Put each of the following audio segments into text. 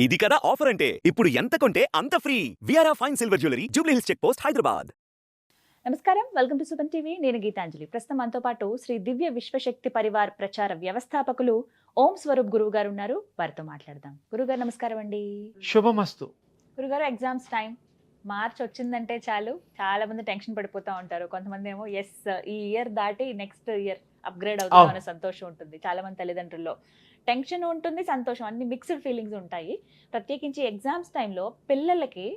ఇది కదా ఆఫర్ అంటే ఇప్పుడు ఎంత కొంటే అంత ఫ్రీ విఆర్ఆ fine silver jewellery Jubilee Hills check post Hyderabad. నమస్కారం, వెల్కమ్ టు సుమన్ టీవీ. నేను గీతాంజలి. ప్రస్తుతం మనతో పాటు శ్రీ దివ్య విశ్వశక్తి పరివార్ ప్రచార వ్యవస్థాపకులు ఓం స్వరూప్ గురువు గారు ఉన్నారు. వారితో మాట్లాడదాం. గురుగారు నమస్కారం అండి. శుభమస్తు. గురుగారు, ఎగ్జామ్స్ టైం మార్చ్ వచ్చిందంటే చాలు చాలా మంది టెన్షన్ పడిపోతూ ఉంటారు. కొంతమంది ఏమో ఎస్ ఈ ఇయర్ దాటి నెక్స్ట్ ఇయర్ అప్గ్రేడ్ అవుతాం అనే సంతోషం ఉంటుంది. చాలా మంది తల్లిదండ్రుల్లో టెన్షన్ ఉంటుంది, సంతోషం, అన్ని మిక్స్డ్ ఫీలింగ్స్ ఉంటాయి. ప్రత్యేకించి ఎగ్జామ్స్ టైంలో పిల్లలకి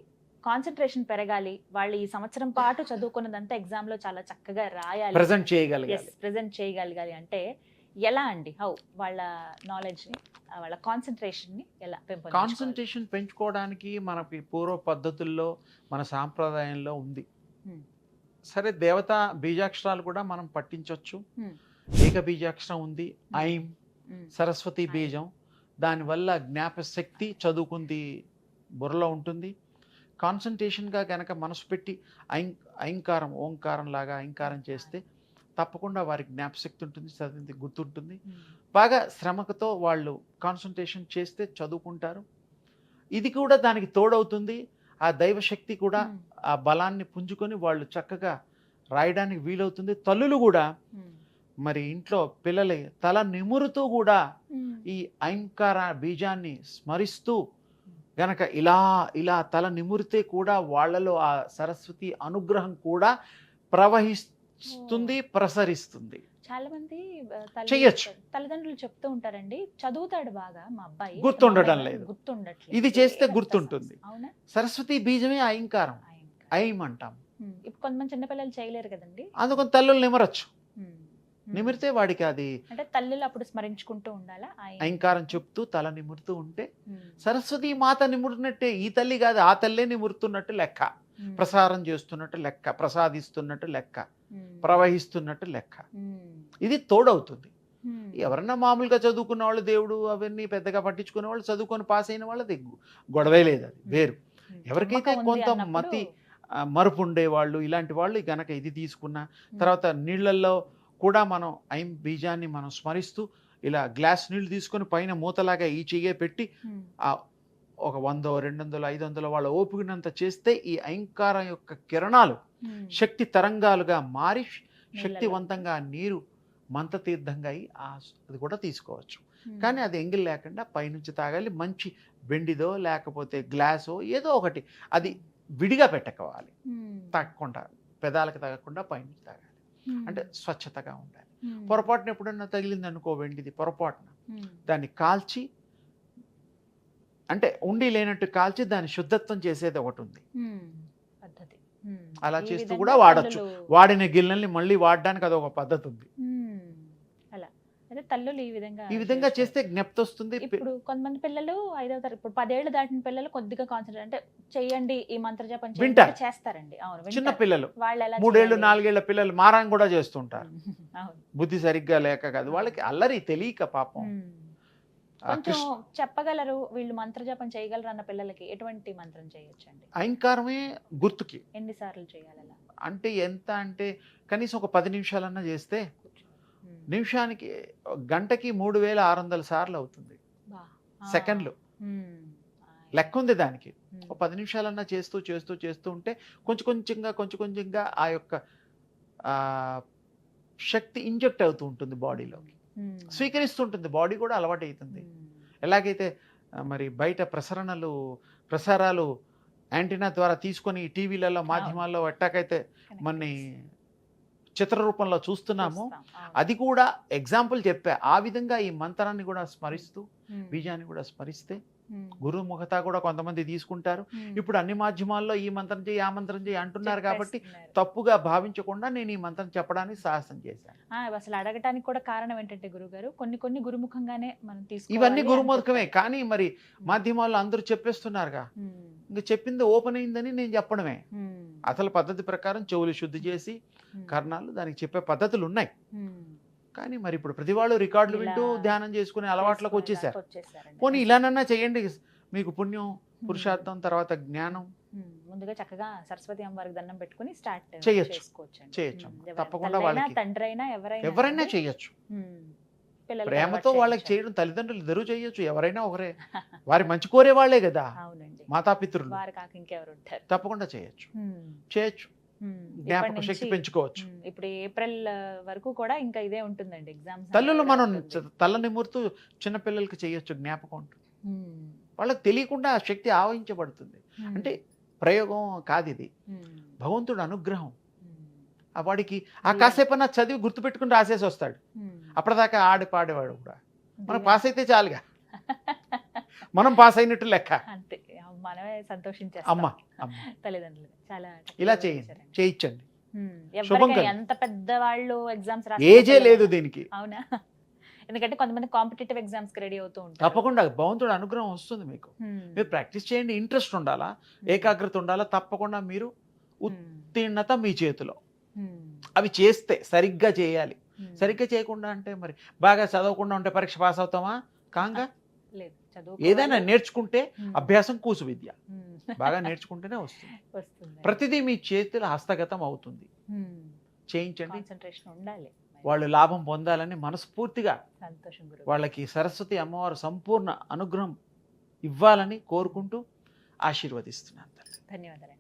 కాన్సన్ట్రేషన్ పెరగాలి, వాళ్ళు ఈ సంవత్సరం పాటు చదువుకున్నదంతా ఎగ్జామ్ లో చాలా చక్కగా రాయాలి, ప్రెజెంట్ చేయగలగాలి అంటే ఎలా అండి? హౌ వాళ్ళ నాలెడ్జ్ ని, వాళ్ళ కాన్సన్ట్రేషన్ ని ఎలా కాన్సన్ట్రేషన్ పెంచుకోవడానికి మనకి పూర్వ పద్ధతుల్లో మన సాంప్రదాయంలో ఉంది. సరే, దేవతా బీజాక్షరాలు కూడా మనం పట్టించవచ్చు. ఏక బీజాక్షరం ఉంది, ఐం, సరస్వతి బీజం. దానివల్ల జ్ఞాపశక్తి చదువుకుంది బుర్రలో ఉంటుంది. కాన్సన్ట్రేషన్గా కనుక మనసు పెట్టి ఐంకారం ఓంకారం లాగా ఐంకారం చేస్తే తప్పకుండా వారికి జ్ఞాపశక్తి ఉంటుంది, చదివింది గుర్తుంటుంది. బాగా శ్రమతో వాళ్ళు కాన్సన్ట్రేషన్ చేస్తే చదువుకుంటారు. ఇది కూడా దానికి తోడవుతుంది. ఆ దైవశక్తి కూడా ఆ బలాన్ని పుంజుకొని వాళ్ళు చక్కగా రాయడానికి వీలవుతుంది. తల్లులు కూడా మరి ఇంట్లో పిల్లల తల నిమురుతూ కూడా ఈ ఐంకార బీజాన్ని స్మరిస్తూ గనక ఇలా ఇలా తల నిమురితే కూడా వాళ్ళలో ఆ సరస్వతి అనుగ్రహం కూడా ప్రవహిస్తుంది, ప్రసరిస్తుంది. చాలా మంది చెయ్యొచ్చు. తల్లిదండ్రులు చెప్తూ ఉంటారండి, చదువుతాడు బాగా మా అబ్బాయి, గుర్తుండటం లేదు, గుర్తుండట్లేదు. ఇది చేస్తే గుర్తుంటుంది. అవునా? సరస్వతి బీజమే ఐంకారం, ఐం అంటాం. ఇప్పుడు కొంతమంది చిన్నపిల్లలు చేయలేరు కదండి, అందుకని తల్లులు నిమరచ్చు. నిమిరితే వాడికి అది అంటే తల్లులు అప్పుడు స్మరించుకుంటూ ఉండాలా, ఐంకారం చెప్తూ తల నిమురుతూ ఉంటే సరస్వతి మాత నిమురునట్టే. ఈ తల్లి కాదు, ఆ తల్లే నిమురుతున్నట్టు లెక్క, ప్రసారం చేస్తున్నట్టు లెక్క, ప్రసాదిస్తున్నట్టు లెక్క, ప్రవహిస్తున్నట్టు లెక్క. ఇది తోడవుతుంది. ఎవరన్నా మామూలుగా చదువుకున్న వాళ్ళు దేవుడు అవన్నీ పెద్దగా పట్టించుకునే వాళ్ళు, చదువుకొని పాస్ అయిన వాళ్ళది గొడవే లేదు, అది వేరు. ఎవరికైతే కొంత మరుపు ఉండేవాళ్ళు, ఇలాంటి వాళ్ళు గనక ఇది తీసుకున్న తర్వాత నీళ్ళల్లో కూడా మనం ఐం బీజాన్ని మనం స్మరిస్తూ ఇలా గ్లాస్ నీళ్ళు తీసుకొని పైన మూతలాగా ఈ చెయ్యే పెట్టి ఒక 100, 200, 500 వాళ్ళ ఓపికనంత చేస్తే ఈ ఐంకారం యొక్క కిరణాలు శక్తి తరంగాలుగా మారి శక్తివంతంగా నీరు మంత్రతీర్థంగా అయి అది కూడా తీసుకోవచ్చు. కానీ అది ఎంగిల్ లేకుండా పైనుంచి తాగాలి. మంచి వెండిదో లేకపోతే గ్లాసో ఏదో ఒకటి, అది విడిగా పెట్టకోవాలి, తాగకుండా పెదాలకు తాగకుండా పైనుంచి తాగాలి. అంటే స్వచ్ఛతగా ఉండాలి. పొరపాటున ఎప్పుడన్నా తగిలింది అనుకో వెండిది, పొరపాటున దాన్ని కాల్చి, అంటే ఉండి లేనట్టు కాల్చి దాన్ని శుద్ధత్వం చేసేది ఒకటి ఉంది. అలా చేస్తూ కూడా వాడచ్చు. వాడిన గిన్నెల్ని మళ్ళీ వాడడానికి అదొక పద్ధతి ఉంది. తల్లులు ఈ విధంగా చేస్తే జ్ఞప్తి వస్తుంది. ఇప్పుడు కొంతమంది పిల్లలు 5వ తరగతి, ఇప్పుడు 10 ఏళ్ళు దాటిన పిల్లలు కొద్దిగా కాన్సన్ట్రేట్ అంటే చెయ్యండి ఈ మంత్ర జపం వింటారు, చేస్తారండి. అవును, చిన్న పిల్లలు, వాళ్ళు 3 ఏళ్ళు 4 ఏళ్ల పిల్లలు మారం కూడా చేస్తుంటారు. బుద్ధి సరిగ్గా లేక కాదు, వాళ్ళకి అల్లరి తెలియక పాపం. కొంచెం చెప్పగలరు వీళ్ళు మంత్ర జపం చేయగలరు అన్న పిల్లలకి ఎటువంటి మంత్రం చేయొచ్చండి? ఐంకారమే గుర్తుకి. ఎన్నిసార్లు చేయాలి అలా? అంటే ఎంత అంటే కనీసం ఒక 10 నిమిషాలన్నా చేస్తే నిమిషానికి గంటకి 3600 సార్లు అవుతుంది. సెకండ్లు లెక్క ఉంది దానికి. ఒక 10 నిమిషాలన్నా చేస్తూ చేస్తూ చేస్తూ ఉంటే కొంచెం కొంచెంగా ఆ యొక్క శక్తి ఇంజెక్ట్ అవుతూ ఉంటుంది బాడీలోకి, స్వీకరిస్తుంటుంది, బాడీ కూడా అలవాటు అవుతుంది. ఎలాగైతే మరి బయట ప్రసారాలు యాంటీనా ద్వారా తీసుకొని టీవీలలో మాధ్యమాల్లో ఎట్టాకైతే మన చిత్రరూపంలో చూస్తున్నాము, అది కూడా ఎగ్జాంపుల్ చెప్పా. ఆ విధంగా ఈ మంత్రాన్ని కూడా స్మరిస్తూ బీజాన్ని కూడా స్మరిస్తే గురుముఖత కూడా కొంతమంది తీసుకుంటారు. ఇప్పుడు అన్ని మాధ్యమాల్లో ఈ మంత్రం చేయి ఆ మంత్రం చేయి అంటున్నారు కాబట్టి తప్పుగా భావించకుండా నేను ఈ మంత్రం చెప్పడానికి సాహసం చేశాను. అసలు అడగటానికి కూడా కారణం ఏంటంటే గురుగారు, కొన్ని గురుముఖంగానే మనం తీసుకోవాలి. ఇవన్నీ గురుముఖమే, కానీ మరి మాధ్యమాల్లో అందరూ చెప్పేస్తున్నారుగా, ఇంకా చెప్పింది ఓపెన్ అయిందని నేను చెప్పడమే. అసలు పద్ధతి ప్రకారం చెవులు శుద్ధి చేసి కర్ణాలు దానికి చెప్పే పద్ధతులు ఉన్నాయి. కానీ మరి ఇప్పుడు ప్రతి వాళ్ళు రికార్డులు వింటూ ధ్యానం చేసుకునే అలవాట్లోకి వచ్చేసారు. పోనీ ఇలానన్నా చేయండి, మీకు పుణ్యం పురుషార్థం తర్వాత జ్ఞానం. ముందుగా చక్కగా సరస్వతి అమ్మవారికి దండం పెట్టుకుని స్టార్ట్ చేయొచ్చు. తప్పకుండా వాళ్ళకి తండ్రి అయినా ఎవరైనా చేయొచ్చు. పిల్లలకి ప్రేమతో అలవాటు వాళ్ళకి చేయించాలి. చేయడం తల్లిదండ్రులు ఇద్దరూ చేయొచ్చు, ఎవరైనా ఒకరే. వారి మంచి కోరే వాళ్ళే కదా అవునండి. మాతాపితృలు. వారు కాక ఇంకెవరు ఉంటారు. తప్పకుండా చేయొచ్చు. హ్మ్. చేయొచ్చు. హ్మ్. జ్ఞాపక ఇప్పటి శక్తి నుంచి పెంచుకోవచ్చు. ఇప్పుడు ఏప్రిల్ వరకు కూడా ఇంకా ఇదే ఉంటుందండి ఎగ్జామ్స్. తల్లులు మనం తల్ల నిమురుతూ చిన్నపిల్లలకి చేయొచ్చు, జ్ఞాపకం ఉంటుంది. వాళ్ళకి తెలియకుండా ఆ శక్తి ఆవహించబడుతుంది. అంటే ప్రయోగం కాదు ఇది, భగవంతుడు అనుగ్రహం. ఆ వాడికి ఆ కాసేపన్నా చదివి గుర్తుపెట్టుకుని రాసేసి వస్తాడు. అప్పటిదాకా ఆడి పాడేవాడు కూడా. మనం పాస్ అయితే చాలుగా, మనం పాస్ అయినట్టు లెక్క. అంతే, మనమే అమ్మ సంతోషించేస్తాం అమ్మ తల్లిదండ్రులు. చాలా ఇలా చక్కగా చేయండి, వివరించారండి. చేయించండి. శుభం ఎవరికైనా కలుగు. ఎంత పెద్ద వాళ్ళు ఎగ్జామ్స్ ఏజే లేదు దీనికి. అవునా? ఎందుకంటే కొంతమంది కాంపిటేటివ్ ఎగ్జామ్స్ కి రెడీ అవుతూ ఉంటారు. తప్పకుండా భగవంతుడు అనుగ్రహం వస్తుంది మీకు. మీరు ప్రాక్టీస్ చేయండి, ఇంట్రెస్ట్ ఉండాలా, ఏకాగ్రత ఉండాలా. తప్పకుండా మీరు ఉత్తీర్ణత మీ చేతిలో. అవి చేస్తే సరిగ్గా చేయాలి. సరిగ్గా చేయకుండా అంటే మరి బాగా చదవకుండా ఉంటే పరీక్ష పాస్ అవుతామా? కాంగా. లేదు, ఏదైనా నేర్చుకుంటే అభ్యాసం కూసు విద్య. బాగా నేర్చుకుంటేనే వస్తుంది. వస్తుంది. ప్రతిదీ మీ చేతిలో హస్తగతం అవుతుంది. చేయించండి. కాన్సంట్రేషన్ ఉండాలి. వాళ్ళు లాభం పొందాలని మనస్ఫూర్తిగా సంతోషం గురు. వాళ్ళకి సరస్వతి అమ్మవారు సంపూర్ణ అనుగ్రహం ఇవ్వాలని కోరుకుంటూ ఆశీర్వదిస్తున్నాను. ధన్యవాదాలు.